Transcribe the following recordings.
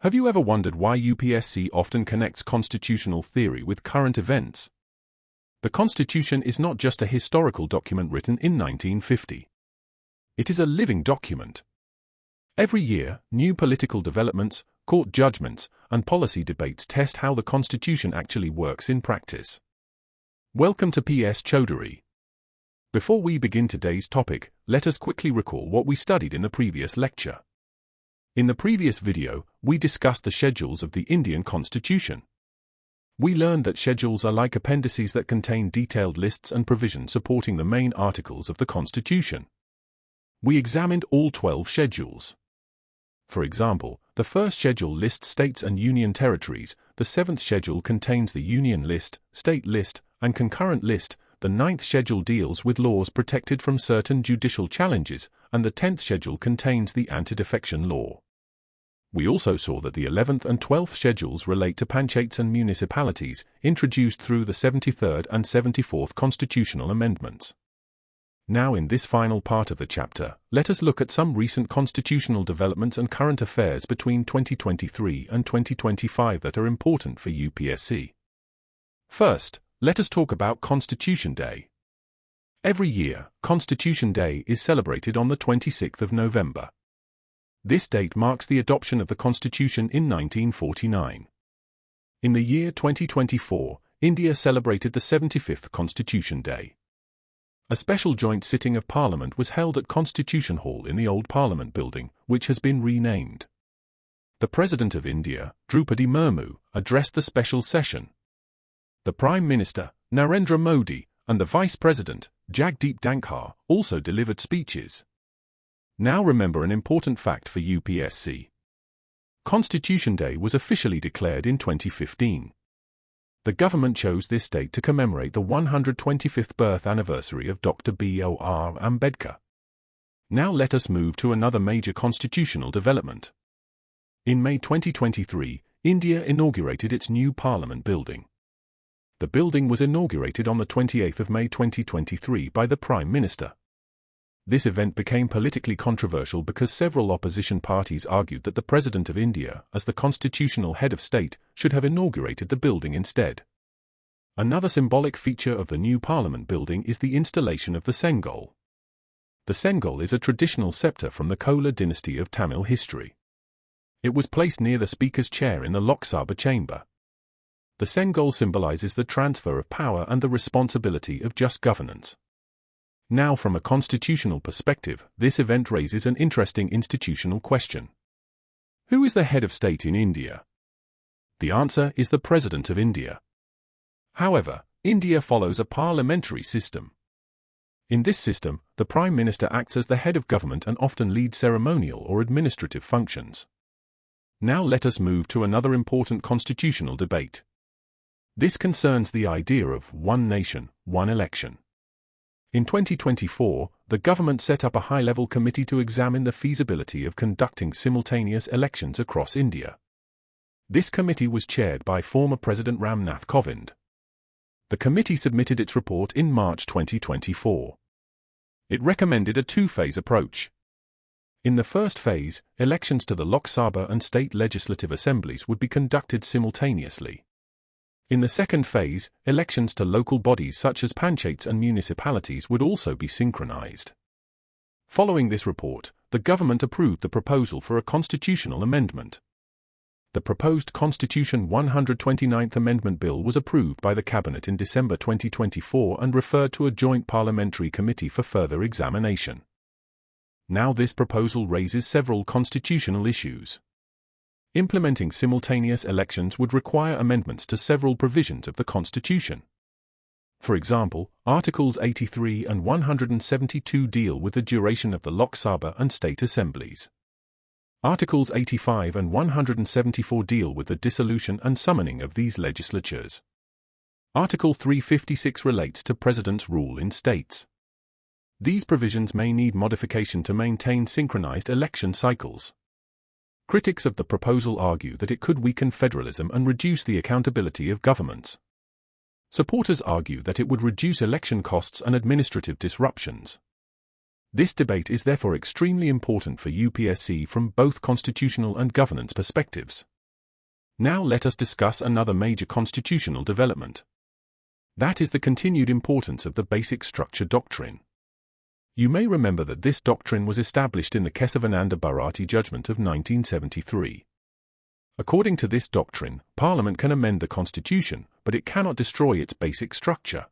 Have you ever wondered why UPSC often connects constitutional theory with current events? The Constitution is not just a historical document written in 1950. It is a living document. Every year, new political developments, court judgments, and policy debates test how the Constitution actually works in practice. Welcome to PS Choudhary. Before we begin today's topic, let us quickly recall what we studied in the previous lecture. In the previous video, we discussed the schedules of the Indian Constitution. We learned that schedules are like appendices that contain detailed lists and provisions supporting the main articles of the Constitution. We examined all 12 schedules. For example, the first schedule lists states and union territories, the 7th schedule contains the union list, state list, and concurrent list, the 9th schedule deals with laws protected from certain judicial challenges, and the 10th schedule contains the anti-defection law. We also saw that the 11th and 12th schedules relate to panchayats and municipalities, introduced through the 73rd and 74th constitutional amendments. Now in this final part of the chapter, let us look at some recent constitutional developments and current affairs between 2023 and 2025 that are important for UPSC. First, let us talk about Constitution Day. Every year, Constitution Day is celebrated on the 26th of November. This date marks the adoption of the Constitution in 1949. In the year 2024, India celebrated the 75th Constitution Day. A special joint sitting of Parliament was held at Constitution Hall in the old Parliament building, which has been renamed. The President of India, Choudhary Murmu, addressed the special session. The Prime Minister, Narendra Modi, and the Vice President, Jagdeep Dhankhar, also delivered speeches. Now remember an important fact for UPSC. Constitution Day was officially declared in 2015. The government chose this date to commemorate the 125th birth anniversary of Dr. B.R. Ambedkar. Now let us move to another major constitutional development. In May 2023, India inaugurated its new Parliament building. The building was inaugurated on the 28th of May 2023 by the Prime Minister. This event became politically controversial because several opposition parties argued that the President of India, as the constitutional head of state, should have inaugurated the building instead. Another symbolic feature of the new Parliament building is the installation of the Sengol. The Sengol is a traditional scepter from the Chola dynasty of Tamil history. It was placed near the Speaker's chair in the Lok Sabha chamber. The Sengol symbolizes the transfer of power and the responsibility of just governance. Now from a constitutional perspective, this event raises an interesting institutional question. Who is the head of state in India? The answer is the President of India. However, India follows a parliamentary system. In this system, the Prime Minister acts as the head of government and often leads ceremonial or administrative functions. Now let us move to another important constitutional debate. This concerns the idea of one nation, one election. In 2024, the government set up a high-level committee to examine the feasibility of conducting simultaneous elections across India. This committee was chaired by former President Ramnath Kovind. The committee submitted its report in March 2024. It recommended a two-phase approach. In the first phase, elections to the Lok Sabha and state legislative assemblies would be conducted simultaneously. In the second phase, elections to local bodies such as panchayats and municipalities would also be synchronized. Following this report, the government approved the proposal for a constitutional amendment. The proposed Constitution 129th Amendment Bill was approved by the Cabinet in December 2024 and referred to a joint parliamentary committee for further examination. Now this proposal raises several constitutional issues. Implementing simultaneous elections would require amendments to several provisions of the Constitution. For example, Articles 83 and 172 deal with the duration of the Lok Sabha and state assemblies. Articles 85 and 174 deal with the dissolution and summoning of these legislatures. Article 356 relates to President's rule in states. These provisions may need modification to maintain synchronized election cycles. Critics of the proposal argue that it could weaken federalism and reduce the accountability of governments. Supporters argue that it would reduce election costs and administrative disruptions. This debate is therefore extremely important for UPSC from both constitutional and governance perspectives. Now let us discuss another major constitutional development. That is the continued importance of the basic structure doctrine. You may remember that this doctrine was established in the Kesavananda Bharati judgment of 1973. According to this doctrine, Parliament can amend the Constitution, but it cannot destroy its basic structure.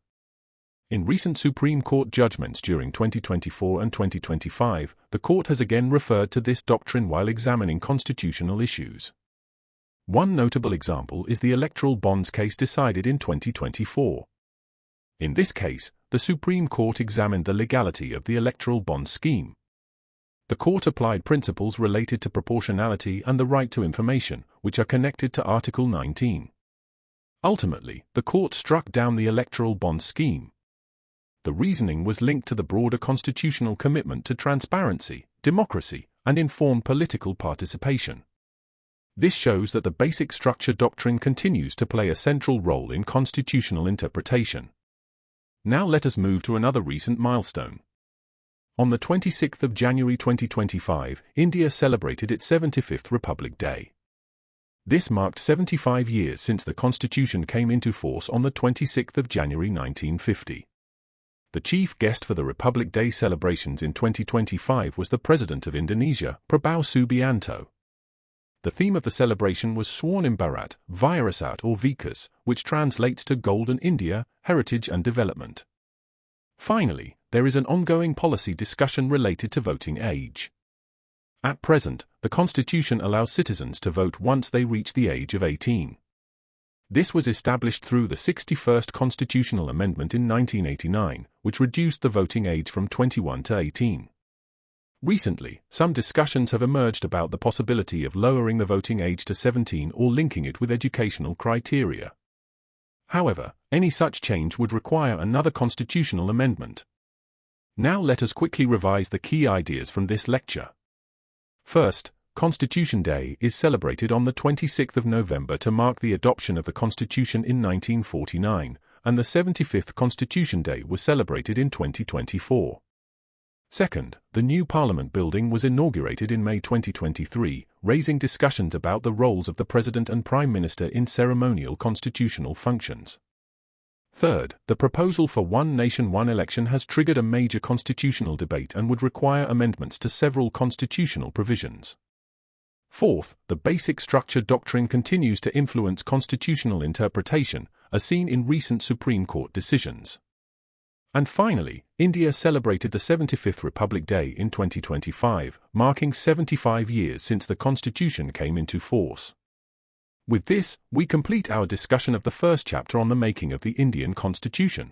In recent Supreme Court judgments during 2024 and 2025, the Court has again referred to this doctrine while examining constitutional issues. One notable example is the electoral bonds case decided in 2024. In this case, the Supreme Court examined the legality of the electoral bond scheme. The Court applied principles related to proportionality and the right to information, which are connected to Article 19. Ultimately, the Court struck down the electoral bond scheme. The reasoning was linked to the broader constitutional commitment to transparency, democracy, and informed political participation. This shows that the basic structure doctrine continues to play a central role in constitutional interpretation. Now let us move to another recent milestone. On the 26th of January 2025, India celebrated its 75th Republic Day. This marked 75 years since the Constitution came into force on the 26th of January 1950. The chief guest for the Republic Day celebrations in 2025 was the President of Indonesia, Prabowo Subianto. The theme of the celebration was Swarnim Bharat, Virasat or Vikas, which translates to Golden India, Heritage and Development. Finally, there is an ongoing policy discussion related to voting age. At present, the Constitution allows citizens to vote once they reach the age of 18. This was established through the 61st Constitutional Amendment in 1989, which reduced the voting age from 21 to 18. Recently, some discussions have emerged about the possibility of lowering the voting age to 17 or linking it with educational criteria. However, any such change would require another constitutional amendment. Now let us quickly revise the key ideas from this lecture. First, Constitution Day is celebrated on the 26th of November to mark the adoption of the Constitution in 1949, and the 75th Constitution Day was celebrated in 2024. Second, the new Parliament building was inaugurated in May 2023, raising discussions about the roles of the President and Prime Minister in ceremonial constitutional functions. Third, the proposal for One Nation One Election has triggered a major constitutional debate and would require amendments to several constitutional provisions. Fourth, the basic structure doctrine continues to influence constitutional interpretation, as seen in recent Supreme Court decisions. And finally, India celebrated the 75th Republic Day in 2025, marking 75 years since the Constitution came into force. With this, we complete our discussion of the first chapter on the making of the Indian Constitution.